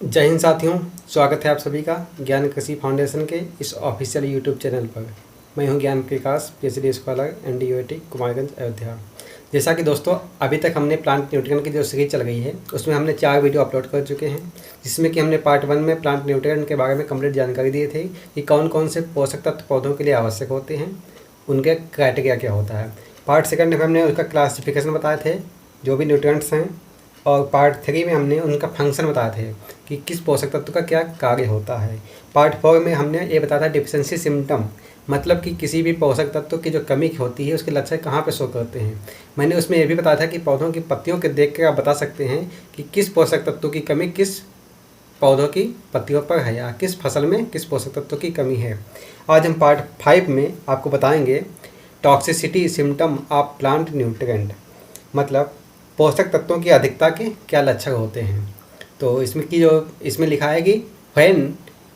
जय हिंद साथियों, स्वागत है आप सभी का ज्ञान कृषि फाउंडेशन के इस ऑफिशियल यूट्यूब चैनल पर। मैं हूं Gyan Prakash, PhD scholar, NDUAT, Kumarganj, Ayodhya. जैसा कि दोस्तों अभी तक हमने प्लांट न्यूट्रिएंट की जो सीरीज चल गई है उसमें हमने 4 वीडियो अपलोड कर चुके हैं, जिसमें कि हमने पार्ट 1 में प्लांट न्यूट्रिएंट के बारे में कंप्लीट जानकारी दी थी कि कौन कौन से पोषक तत्व पौधों के लिए आवश्यक होते हैं, उनके क्राइटेरिया क्या होता है। पार्ट 2 में हमने उसका क्लासिफिकेशन बताए थे, जो भी न्यूट्रिएंट्स हैं, और पार्ट 3 में हमने उनका फंक्शन बताए थे कि किस पोषक तत्व का क्या कार्य होता है। पार्ट 4 में हमने ये बताया था डिफिशिएंसी सिम्टम, मतलब कि किसी भी पोषक तत्व की जो कमी होती है उसके लक्षण कहाँ पे शो करते हैं। मैंने उसमें ये भी बताया था कि पौधों की पत्तियों के देख कर आप बता सकते हैं कि किस पोषक तत्व की कमी किस पौधों की पत्तियों पर है या किस फसल में किस पोषक तत्व की कमी है। आज हम पार्ट 5 में आपको बताएंगे toxicity symptom of plant nutrient, मतलब पोषक तत्वों की अधिकता के क्या लक्षण होते हैं। तो इसमें लिखा है कि when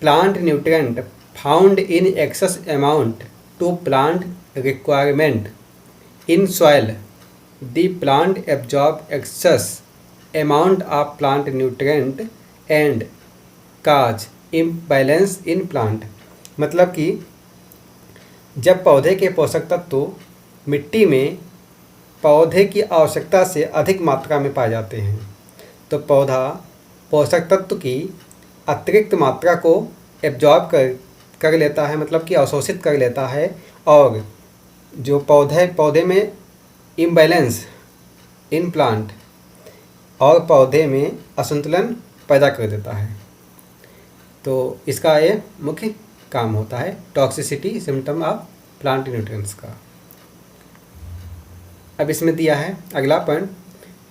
plant nutrient found in excess amount to plant requirement in soil, the plant absorb excess amount of plant nutrient and cause imbalance in plant, मतलब कि जब पौधे के पोषक तत्व मिट्टी में पौधे की आवश्यकता से अधिक मात्रा में पाए जाते हैं तो पौधा पोषक तत्व की अतिरिक्त मात्रा को एब्जॉर्ब कर लेता है, मतलब कि अवशोषित कर लेता है, और जो पौधे में इम्बैलेंस इन प्लांट और पौधे में असंतुलन पैदा कर देता है। तो इसका ये मुख्य काम होता है toxicity symptom of plant nutrients का। अब इसमें दिया है अगला पॉइंट।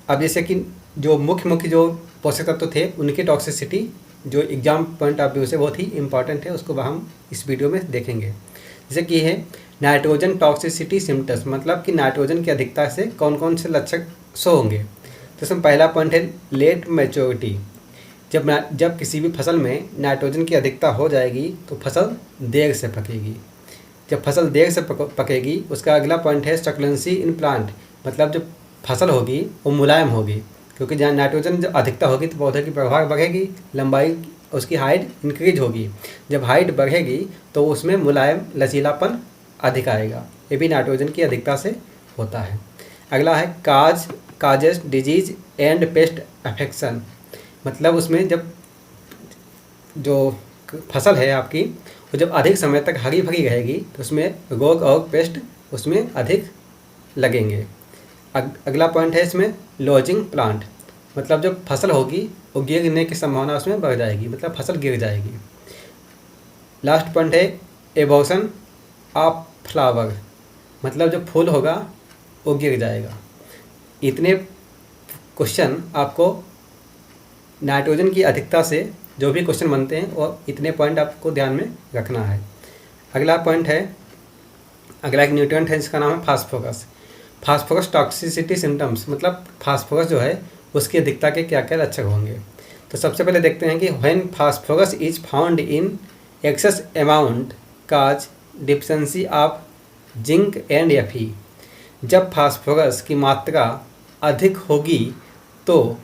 अब जैसे कि जो मुख्य जो पोषक तत्व थे उनकी टॉक्सिसिटी जो एग्जाम पॉइंट ऑफ व्यू से बहुत ही इंपॉर्टेंट है, उसको हम इस वीडियो में देखेंगे। जैसे कि है नाइट्रोजन टॉक्सिसिटी सिम्टम्स, मतलब कि नाइट्रोजन की अधिकता से कौन कौन से लक्षण शो होंगे। तो इसमें पहला पॉइंट है लेट मैच्योरिटी। जब किसी भी फसल में नाइट्रोजन की अधिकता हो जाएगी तो फसल देर से पकेगी। जब फसल देर से पकेगी उसका अगला पॉइंट है सक्लेंसी इन प्लांट, मतलब जो फसल होगी वो मुलायम होगी, क्योंकि जहाँ नाइट्रोजन जब अधिकता होगी तो पौधे की प्रभाव बढ़ेगी, लंबाई उसकी हाइट इंक्रीज होगी। जब हाइट बढ़ेगी तो उसमें मुलायम लचीलापन अधिक आएगा, ये भी नाइट्रोजन की अधिकता से होता है। अगला है causes disease and paste affection, मतलब उसमें जब जो फसल है आपकी वो जब अधिक समय तक हरी भरी रहेगी तो उसमें रोग और पेस्ट उसमें अधिक लगेंगे। अगला पॉइंट है इसमें लॉजिंग प्लांट, मतलब जब फसल होगी वो गिरने की संभावना उसमें बढ़ जाएगी, मतलब फसल गिर जाएगी। लास्ट पॉइंट है एबॉर्शन ऑफ फ्लावर, मतलब जब फूल होगा वो गिर जाएगा। इतने क्वेश्चन आपको नाइट्रोजन की अधिकता से जो भी क्वेश्चन बनते हैं और इतने पॉइंट आपको ध्यान में रखना है। अगला पॉइंट है, अगला एक न्यूट्रिएंट है जिसका नाम है फास्फोरस। फास्फोरस टॉक्सिसिटी सिम्टम्स, मतलब फास्फोरस जो है उसकी अधिकता के क्या क्या लक्षण होंगे। तो सबसे पहले देखते हैं कि when phosphorus is found in excess amount cause deficiency of zinc and Fe। जब फास्फोरस की मात्रा अधिक होगी तो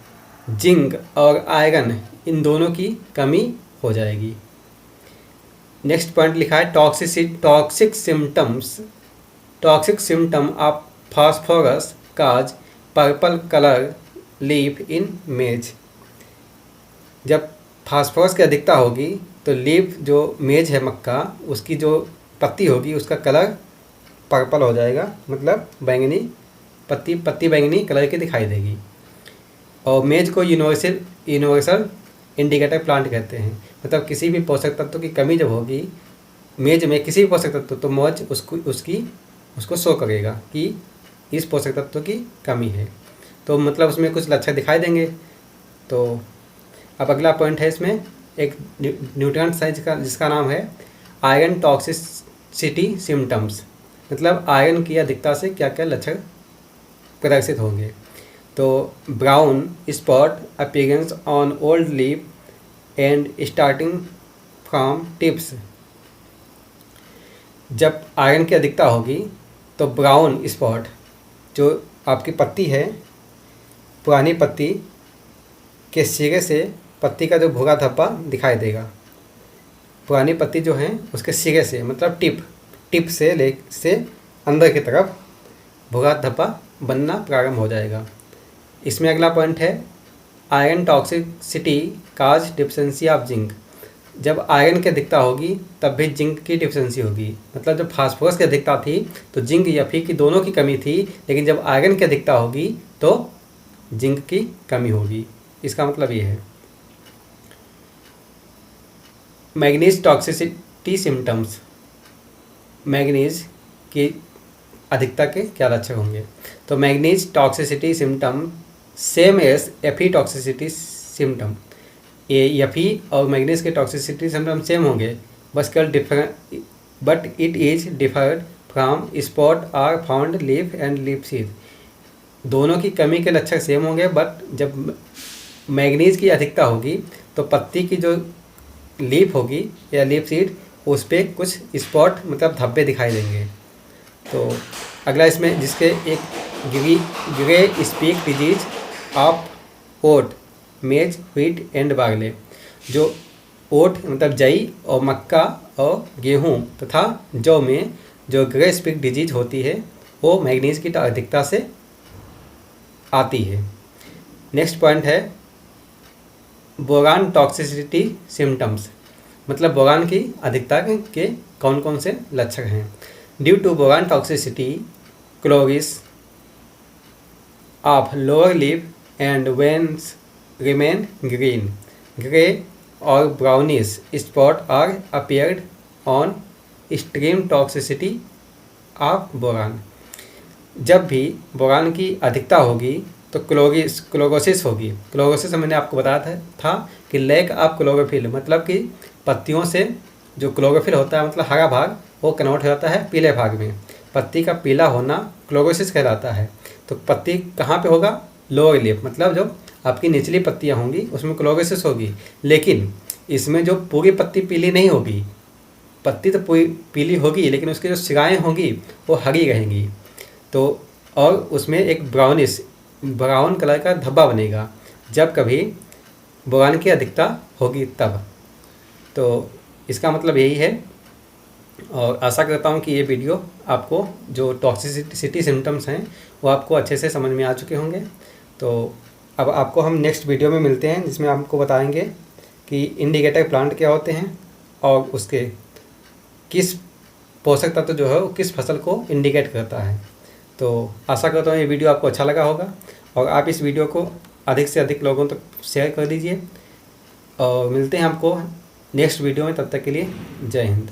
जिंक और आयरन इन दोनों की कमी हो जाएगी। नेक्स्ट पॉइंट लिखा है toxic symptom of phosphorus cause purple colour leaf इन मेज। जब फास्फोरस की अधिकता होगी तो लीफ जो मेज है मक्का, उसकी जो पत्ती होगी उसका कलर पर्पल हो जाएगा, मतलब बैंगनी पत्ती बैंगनी कलर की दिखाई देगी। और मेज को यूनिवर्सल इंडिकेटर प्लांट कहते हैं, मतलब किसी भी पोषक तत्व की कमी जब होगी मेज में किसी भी पोषक तत्व तो मौज उसको शो करेगा कि इस पोषक तत्व की कमी है, तो मतलब उसमें कुछ लक्षण दिखाई देंगे। तो अब अगला पॉइंट है इसमें एक न्यूट्रिएंट है जिसका नाम है आयरन टॉक्सिसिटी सिम्टम्स, मतलब आयरन की अधिकता से क्या क्या लक्षण प्रदर्शित होंगे। तो brown spot appearance on old leaf and starting from tips. जब आयरन की अधिकता होगी तो ब्राउन स्पॉट जो आपकी पत्ती है पुरानी पत्ती के सिरे से पत्ती का जो भूरा धब्बा दिखाई देगा। पुरानी पत्ती जो है उसके सिरे से मतलब टिप से अंदर की तरफ भूरा धब्बा बनना प्रारंभ हो जाएगा। इसमें अगला पॉइंट है iron toxicity cause deficiency of zinc. जब आयरन की अधिकता होगी तब भी जिंक की डिफिशेंसी होगी। मतलब जब फास्फोरस की अधिकता थी तो जिंक या फी की दोनों की कमी थी, लेकिन जब आयरन की अधिकता होगी तो जिंक की कमी होगी। इसका मतलब ये है। Manganese toxicity symptoms. मैग्नीज की अधिकता के क्या लक्षण होंगे? तो manganese toxicity symptom same as F E toxicity symptom. F E और मैग्नीज के टॉक्सिसिटी सिम्टम सेम होंगे, बस केवल but it is differed from spot are found leaf and leaf seed. दोनों की कमी के लक्षण सेम होंगे, बट जब मैग्नीज की अधिकता होगी तो पत्ती की जो लीफ होगी या लीफ सीड उस पर कुछ स्पॉट मतलब धब्बे दिखाई देंगे। तो अगला इसमें जिसके एक grey speck disease of oat maize wheat and barley. जो ओट मतलब जई और मक्का और गेहूँ तथा जौ में जो ग्रे स्पीक डिजीज होती है वो मैग्नीज की अधिकता से आती है। नेक्स्ट पॉइंट है बोरान टॉक्सिसिटी सिम्टम्स। मतलब बोरान की अधिकता के कौन कौन से लक्षण हैं? Due to boron toxicity chlorosis of lower leaf and veins remain green, grey और brownish spot are appeared on extreme toxicity of boron. जब भी बोरान की अधिकता होगी तो क्लोरोसिस होगी। क्लोरोसिस मैंने आपको बताया था कि लैक ऑफ क्लोरोफिल, मतलब कि पत्तियों से जो क्लोरोफिल होता है मतलब हरा भाग वो कन्वर्ट हो जाता है पीले भाग में। पत्ती का पीला होना क्लोरोसिस कहलाता है। तो पत्ती कहाँ पे होगा? लोअर लीफ, मतलब जो आपकी निचली पत्तियाँ होंगी उसमें क्लोरोसिस होगी, लेकिन इसमें जो पूरी पत्ती पीली नहीं होगी। पत्ती तो पूरी पीली होगी लेकिन उसकी जो सिराएँ होंगी वो हरी रहेंगी। तो और उसमें एक ब्राउन कलर का धब्बा बनेगा जब कभी बोरान की अधिकता होगी तब। तो इसका मतलब यही है, और आशा करता हूँ कि ये वीडियो आपको जो टॉक्सिसिटी सिम्टम्स हैं वो आपको अच्छे से समझ में आ चुके होंगे। तो अब आपको हम नेक्स्ट वीडियो में मिलते हैं जिसमें आपको बताएंगे कि इंडिकेटर प्लांट क्या होते हैं और उसके किस पोषक तत्व जो है वो किस फसल को इंडिकेट करता है। तो आशा करता हूँ ये वीडियो आपको अच्छा लगा होगा और आप इस वीडियो को अधिक से अधिक लोगों तक शेयर कर दीजिए। और मिलते हैं आपको नेक्स्ट वीडियो में, तब तक के लिए जय हिंद।